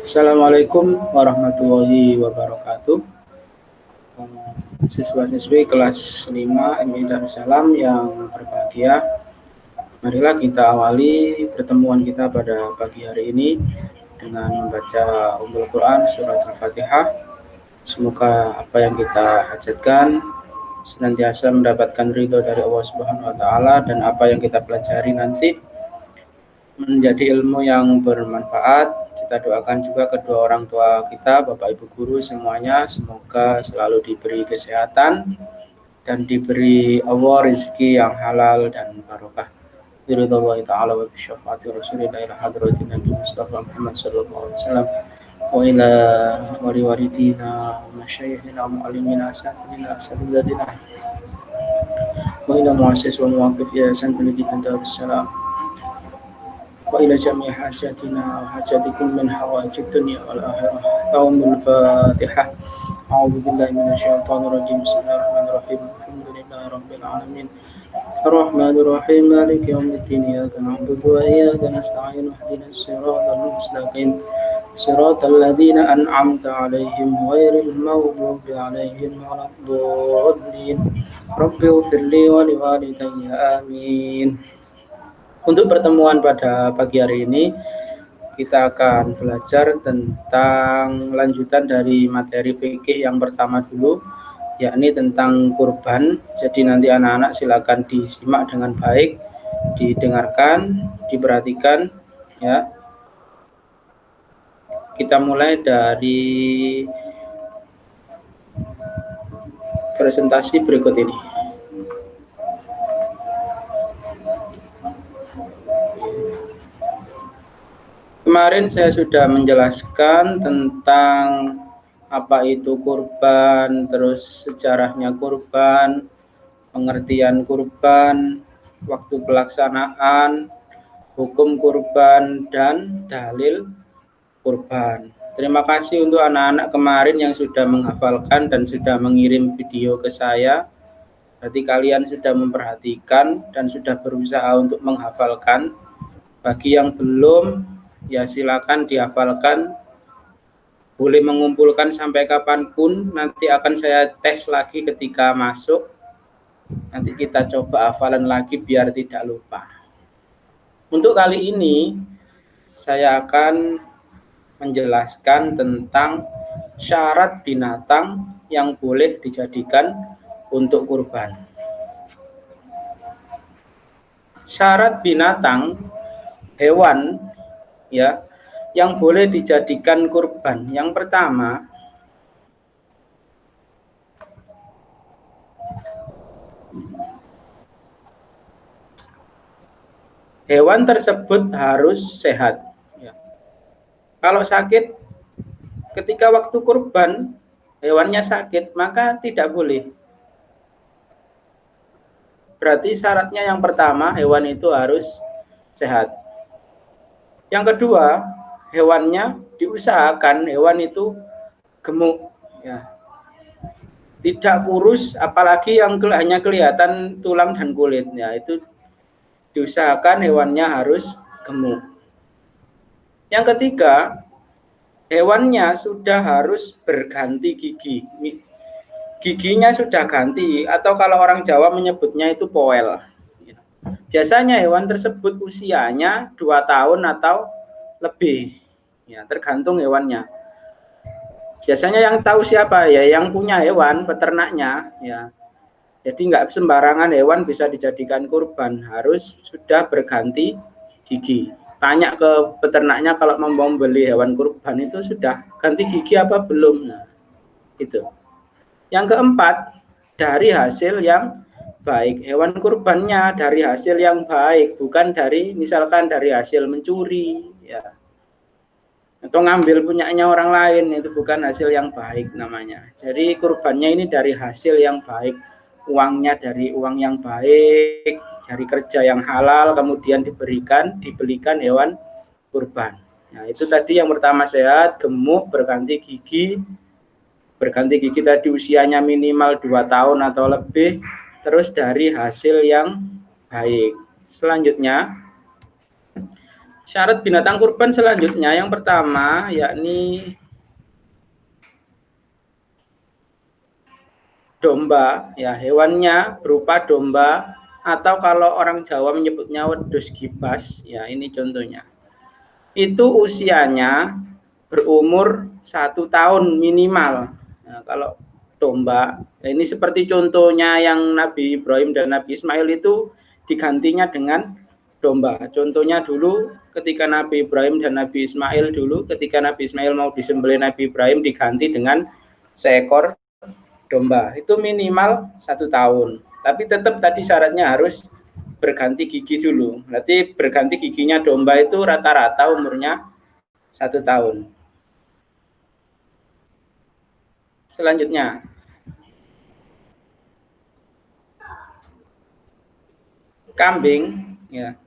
Assalamualaikum warahmatullahi wabarakatuh. Siswa-siswi kelas 5 MI Darussalam yang berbahagia, marilah kita awali pertemuan kita pada pagi hari ini dengan membaca Ummul Quran surat Al-Fatihah. Semoga apa yang kita hajatkan senantiasa mendapatkan ridho dari Allah Subhanahu wa taala, dan apa yang kita pelajari nanti menjadi ilmu yang bermanfaat. Kita doakan juga kedua orang tua kita, Bapak Ibu guru semuanya, semoga selalu diberi kesehatan dan diberi Allah rezeki yang halal dan barokah. Biridwallahi ta'ala wa bisyafaati Rasulillah ila hadratin Nabi Mustafa Muhammad sallallahu alaihi wasallam wa ila walidina wa masyayikhina wa mu'allimina asatidina asatidina wa ila muassis wa muwaqif yayasan pendidikan Darussalam wa ila jami' hajatina wa hajatikum min hawaijid dunya wal akhirah. Ta'umul Fatihah. A'udzu billahi minasyaitonir rajim. Bismillahirrahmanirrahim. Alhamdulillahi rabbil alamin. Ar-Rahmanir Rahim. Maliki yaumiddin. Iyyaka na'budu wa iyyaka nasta'in. Ihdinas siratal mustaqim. Siratal ladzina an'amta 'alaihim ghairil maghdubi 'alaihim waladdallin. Rabbighfirli wa liwalidayya. Amin. Untuk pertemuan pada pagi hari ini, kita akan belajar tentang lanjutan dari materi fikih yang pertama dulu, yakni tentang kurban. Jadi nanti anak-anak silakan disimak dengan baik, didengarkan, diperhatikan ya. Kita mulai dari presentasi berikut ini. Kemarin saya sudah menjelaskan tentang apa itu kurban, terus sejarahnya kurban, pengertian kurban, waktu pelaksanaan, hukum kurban, dan dalil kurban. Terima kasih untuk anak-anak kemarin yang sudah menghafalkan dan sudah mengirim video ke saya. Berarti kalian sudah memperhatikan dan sudah berusaha untuk menghafalkan. Bagi yang belum, ya silakan dihafalkan. Boleh mengumpulkan sampai kapanpun, nanti akan saya tes lagi ketika masuk. Nanti kita coba hafalan lagi biar tidak lupa. Untuk kali ini, saya akan menjelaskan tentang syarat binatang yang boleh dijadikan untuk kurban. Syarat binatang, hewan ya, yang boleh dijadikan kurban. Yang pertama, hewan tersebut harus sehat ya. Kalau sakit, ketika waktu kurban hewannya sakit, maka tidak boleh. Berarti syaratnya yang pertama, hewan itu harus sehat. Yang kedua, hewannya diusahakan hewan itu gemuk ya. Tidak kurus, apalagi yang hanya kelihatan tulang dan kulitnya. Itu diusahakan hewannya harus gemuk. Yang ketiga, hewannya sudah harus berganti gigi. Giginya sudah ganti, atau kalau orang Jawa menyebutnya itu poel. Biasanya hewan tersebut usianya 2 tahun atau lebih, ya, tergantung hewannya. Biasanya yang tahu siapa ya, yang punya hewan, peternaknya, ya. Jadi nggak sembarangan hewan bisa dijadikan kurban, harus sudah berganti gigi. Tanya ke peternaknya kalau mau membeli hewan kurban itu sudah ganti gigi apa belum, nah, itu. Yang keempat, dari hasil yang baik. Hewan kurbannya dari hasil yang baik, bukan dari misalkan dari hasil mencuri ya, atau ngambil punyanya orang lain, itu bukan hasil yang baik namanya. Jadi kurbannya ini dari hasil yang baik, uangnya dari uang yang baik, dari kerja yang halal, kemudian dibelikan hewan kurban. Nah, itu tadi yang pertama, sehat, gemuk, berganti gigi. Berganti gigi tadi usianya minimal 2 tahun atau lebih, terus dari hasil yang baik. Selanjutnya, Syarat binatang kurban selanjutnya yang pertama yakni domba, ya hewannya berupa domba atau kalau orang Jawa menyebutnya wedhus gibas, ya ini contohnya. Itu usianya berumur 1 tahun minimal. Nah, kalau domba, ya ini seperti contohnya yang Nabi Ibrahim dan Nabi Ismail itu digantinya dengan domba. Contohnya dulu ketika Nabi Ibrahim dan Nabi Ismail dulu, ketika Nabi Ismail mau disembelih Nabi Ibrahim diganti dengan seekor domba. Itu minimal 1 tahun. Tapi tetap tadi syaratnya harus berganti gigi dulu. Berarti berganti giginya domba itu rata-rata umurnya 1 tahun. Selanjutnya, kambing. Ya,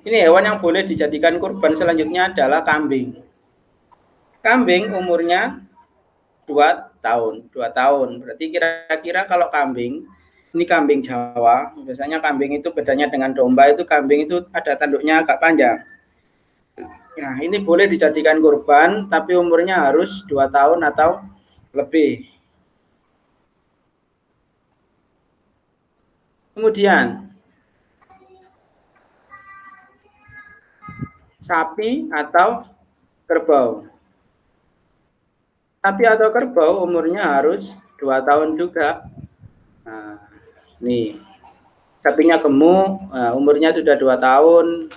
ini hewan yang boleh dijadikan kurban selanjutnya adalah kambing. Kambing umurnya 2 tahun. 2 tahun. Berarti kira-kira kalau kambing, ini kambing Jawa. Biasanya kambing itu bedanya dengan domba itu kambing itu ada tanduknya agak panjang. Nah, ini boleh dijadikan kurban, tapi umurnya harus 2 tahun atau lebih. Kemudian, sapi atau kerbau. Sapi atau kerbau umurnya harus 2 tahun juga. Nah, nih, sapinya gemuk, umurnya sudah 2 tahun,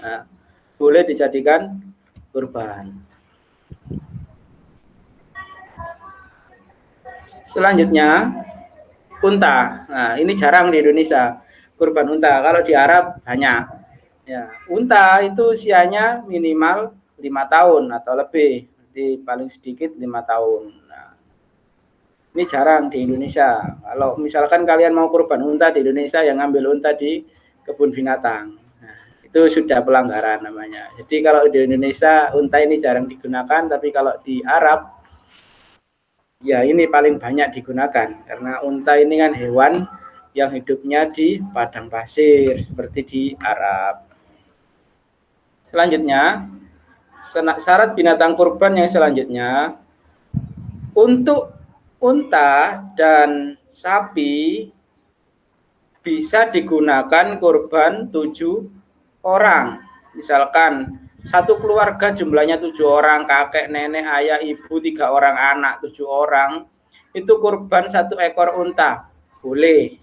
boleh dijadikan kurban. Selanjutnya, unta. Nah, ini jarang di Indonesia, kurban unta. Kalau di Arab banyak. Ya, unta itu usianya minimal 5 tahun atau lebih. Jadi paling sedikit 5 tahun. Nah, ini jarang di Indonesia. Kalau misalkan kalian mau kurban unta di Indonesia, yang ngambil unta di kebun binatang. Nah, itu sudah pelanggaran namanya. Jadi kalau di Indonesia unta ini jarang digunakan, tapi kalau di Arab ya ini paling banyak digunakan karena unta ini kan hewan yang hidupnya di padang pasir seperti di Arab. Selanjutnya, syarat binatang kurban yang selanjutnya, untuk unta dan sapi bisa digunakan kurban 7 orang. Misalkan satu keluarga jumlahnya 7 orang, kakek, nenek, ayah, ibu, 3 orang anak, 7 orang, itu kurban 1 ekor unta, boleh.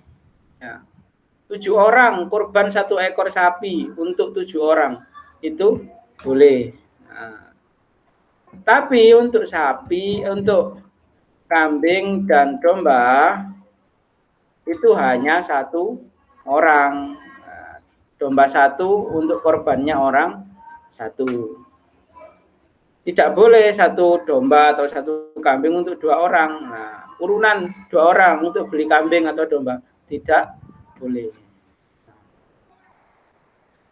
Ya. 7 orang kurban 1 ekor sapi untuk 7 orang, itu boleh. Nah, tapi untuk sapi, untuk kambing dan domba itu hanya 1 orang. Nah, domba 1 untuk korbannya orang 1. Tidak boleh 1 domba atau 1 kambing untuk 2 orang. Nah, urunan 2 orang untuk beli kambing atau domba tidak boleh.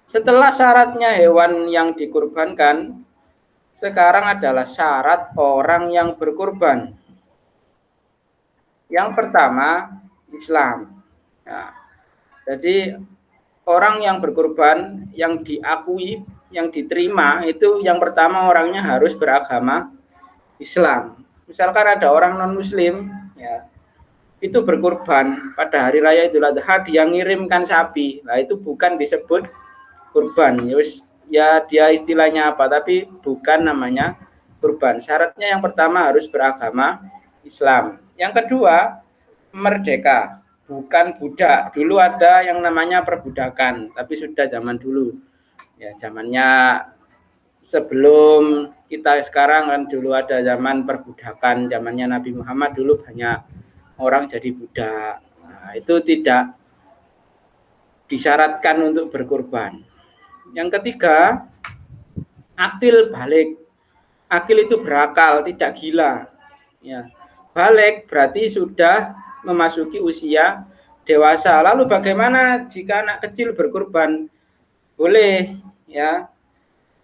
Setelah syaratnya hewan yang dikurbankan, sekarang adalah syarat orang yang berkurban. Yang pertama, Islam. Nah, jadi orang yang berkurban, yang diakui, yang diterima, itu yang pertama orangnya harus beragama Islam. Misalkan ada orang non-muslim, ya, itu berkurban pada hari raya Idul Adha, dia ngirimkan sapi. Nah, itu bukan disebut kurban. Ya dia istilahnya apa, tapi bukan namanya kurban. Syaratnya yang pertama harus beragama Islam. Yang kedua, merdeka, bukan budak. Dulu ada yang namanya perbudakan, tapi sudah zaman dulu. Ya, zamannya sebelum kita sekarang kan dulu ada zaman perbudakan, zamannya Nabi Muhammad dulu banyak orang jadi budak. Nah, itu tidak disyaratkan untuk berkurban. Yang ketiga, akil balik. Akil itu berakal, tidak gila. Ya. Balik berarti sudah memasuki usia dewasa. Lalu bagaimana jika anak kecil berkurban? Boleh, ya.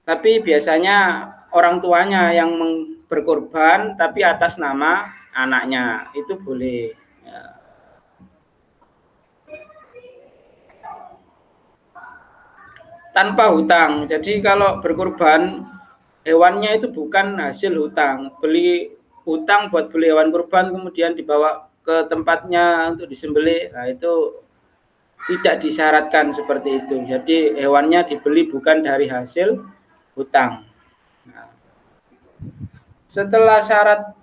Tapi biasanya orang tuanya yang berkurban tapi atas nama anaknya, itu boleh. Ya. tanpa hutang. Jadi kalau berkurban hewannya itu bukan hasil hutang. Beli hutang buat beli hewan kurban kemudian dibawa ke tempatnya untuk disembelih. Nah, itu tidak disyaratkan seperti itu. Jadi hewannya dibeli bukan dari hasil hutang. Nah, setelah syarat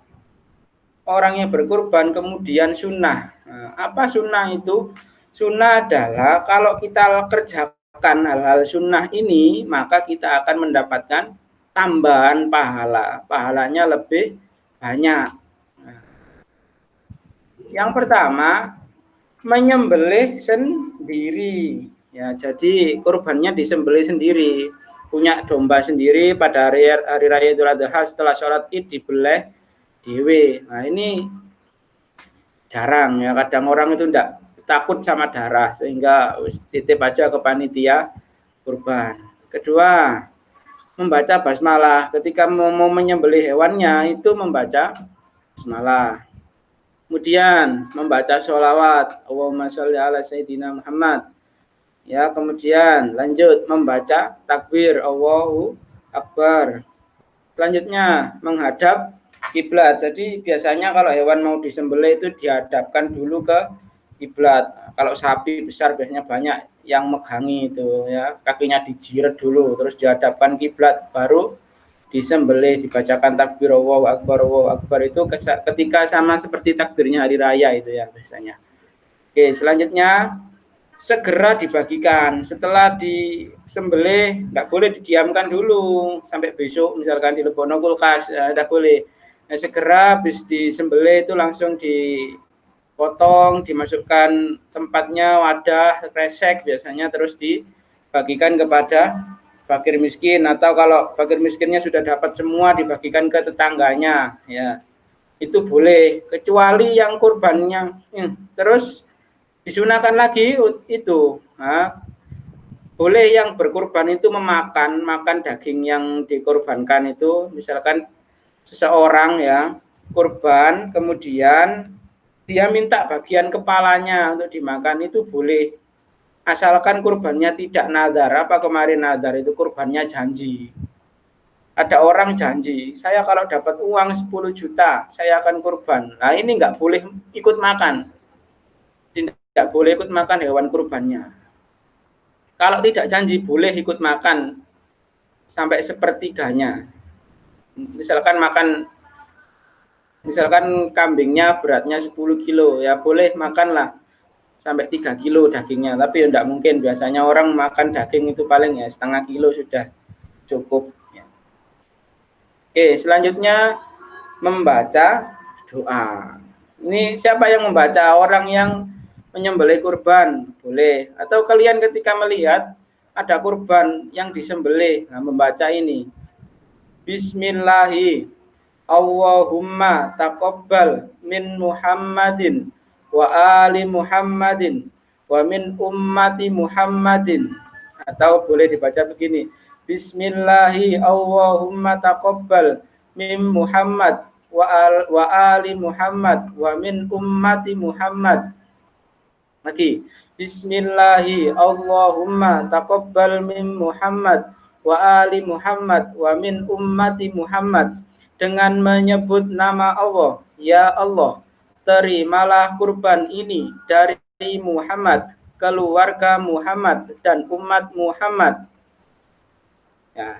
orang yang berkurban kemudian sunnah. Nah, apa sunnah itu? Sunnah adalah kalau kita kerjakan hal-hal sunnah ini, maka kita akan mendapatkan tambahan pahala. Pahalanya lebih banyak. Nah, yang pertama, menyembelih sendiri. Ya, jadi kurbannya disembelih sendiri. Punya domba sendiri pada hari raya Idul Adha setelah sholat Id dibeleh dewe. Nah, ini jarang ya, kadang orang itu enggak takut sama darah sehingga titip aja ke panitia kurban. Kedua, membaca basmalah ketika mau menyembelih hewannya, itu membaca basmalah. Kemudian membaca sholawat, Allahumma sholli ala sayyidina Muhammad. Ya, kemudian lanjut membaca takbir, Allahu Akbar. Selanjutnya menghadap kiblat. Jadi biasanya kalau hewan mau disembelih itu dihadapkan dulu ke kiblat. Kalau sapi besar biasanya banyak yang megangi itu ya, kakinya dijiret dulu terus dihadapkan kiblat baru disembelih, dibacakan takbir Allahu Akbar. Allahu Akbar itu ketika sama seperti takbirnya hari raya itu ya biasanya. Oke, selanjutnya segera dibagikan. Setelah disembelih enggak boleh didiamkan dulu sampai besok misalkan di dilebokno kulkas, enggak boleh. Nah, segera habis disembelih itu langsung dipotong, dimasukkan tempatnya wadah kresek biasanya, terus dibagikan kepada fakir miskin, atau kalau fakir miskinnya sudah dapat semua dibagikan ke tetangganya ya. Itu boleh, kecuali yang kurbannya terus disunahkan lagi itu. Nah, boleh yang berkurban itu makan daging yang dikorbankan itu. Misalkan seseorang ya kurban kemudian dia minta bagian kepalanya untuk dimakan, itu boleh, asalkan kurbannya tidak nadar. Apa kemarin nadar itu kurbannya janji. Ada orang janji, saya kalau dapat uang 10 juta saya akan kurban. Nah, ini nggak boleh ikut makan, tidak boleh ikut makan hewan kurbannya. Kalau tidak janji boleh ikut makan sampai sepertiganya. Misalkan kambingnya beratnya 10 kilo, ya boleh makanlah sampai 3 kilo dagingnya. Tapi tidak mungkin, biasanya orang makan daging itu paling ya setengah kilo sudah cukup. Oke, selanjutnya membaca doa. Ini siapa yang membaca? Orang yang menyembelih kurban boleh, atau kalian ketika melihat ada kurban yang disembelih, nah, membaca ini Bismillahi Allahumma taqabbal min Muhammadin wa ali Muhammadin wa min ummati Muhammadin. Atau boleh dibaca begini, Bismillahi Allahumma taqabbal min Muhammad wa ali Muhammad wa min ummati Muhammad. Lagi, Bismillahi Allahumma taqabbal min Muhammad wa ali Muhammad wa min ummati Muhammad. Dengan menyebut nama Allah, ya Allah, terimalah kurban ini dari Muhammad, keluarga Muhammad dan umat Muhammad. Ya.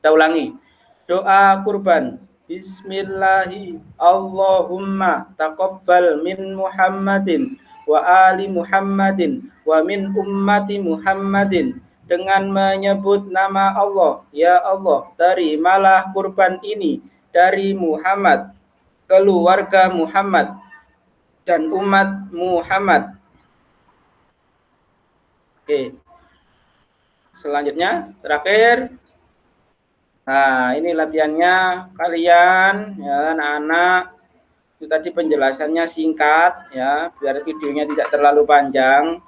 Kita ulangi. Doa kurban. Bismillahi Allahumma taqabbal min Muhammadin wa ali Muhammadin wa min ummati Muhammadin. Dengan menyebut nama Allah, ya Allah, terimalah kurban ini dari Muhammad, keluarga Muhammad dan umat Muhammad. Oke. Selanjutnya, terakhir. Nah, ini latihannya kalian ya anak-anak. Itu tadi penjelasannya singkat ya, biar videonya tidak terlalu panjang.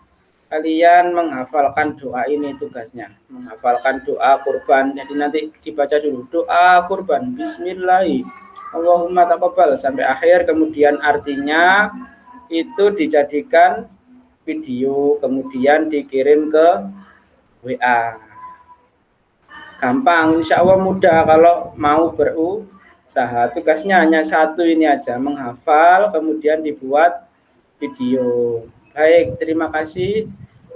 Kalian menghafalkan doa ini tugasnya. Menghafalkan doa kurban. Jadi nanti dibaca dulu doa kurban. Bismillahi Allahumma taqabbal sampai akhir, kemudian artinya itu dijadikan video kemudian dikirim ke WA. Gampang, insya Allah mudah kalau mau berusaha. Tugasnya hanya satu ini aja, menghafal, kemudian dibuat video. Baik, terima kasih.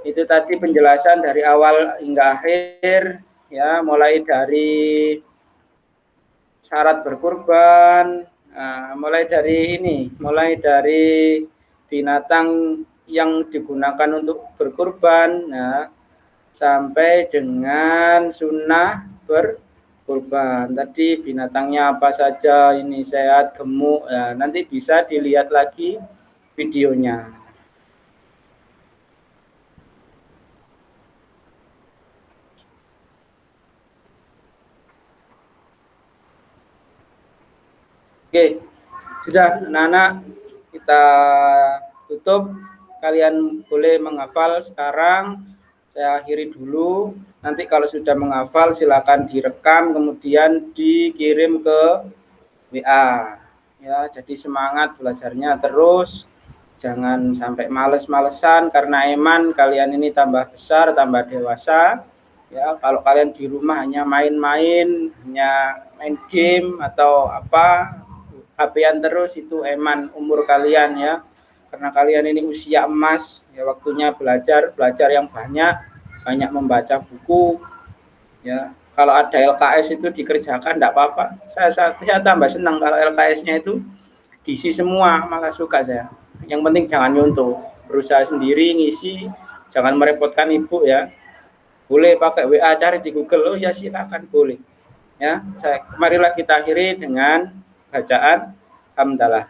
Itu tadi penjelasan dari awal hingga akhir, ya, mulai dari syarat berkurban, mulai dari binatang yang digunakan untuk berkurban, nah, sampai dengan sunnah berkurban. Tadi binatangnya apa saja, ini sehat, gemuk, ya, nanti bisa dilihat lagi videonya. Oke, sudah anak-anak, kita tutup. Kalian boleh menghafal sekarang. Saya akhiri dulu. Nanti kalau sudah menghafal silakan direkam kemudian dikirim ke WA. Ya, jadi semangat belajarnya terus. Jangan sampai males-malesan karena eman kalian ini tambah besar, tambah dewasa. Ya, kalau kalian di rumah hanya main-main, hanya main game atau apa, HP-an terus, itu eman umur kalian ya. Karena kalian ini usia emas, ya waktunya belajar yang banyak, banyak membaca buku. Ya, kalau ada LKS itu dikerjakan enggak apa-apa. Saya tambah senang kalau LKS-nya itu diisi semua, maka suka saya. Yang penting jangan nyontoh, berusaha sendiri ngisi, jangan merepotkan ibu ya. Boleh pakai WA, cari di Google, oh ya silakan boleh. Ya, marilah kita akhiri dengan bacaan hamdalah.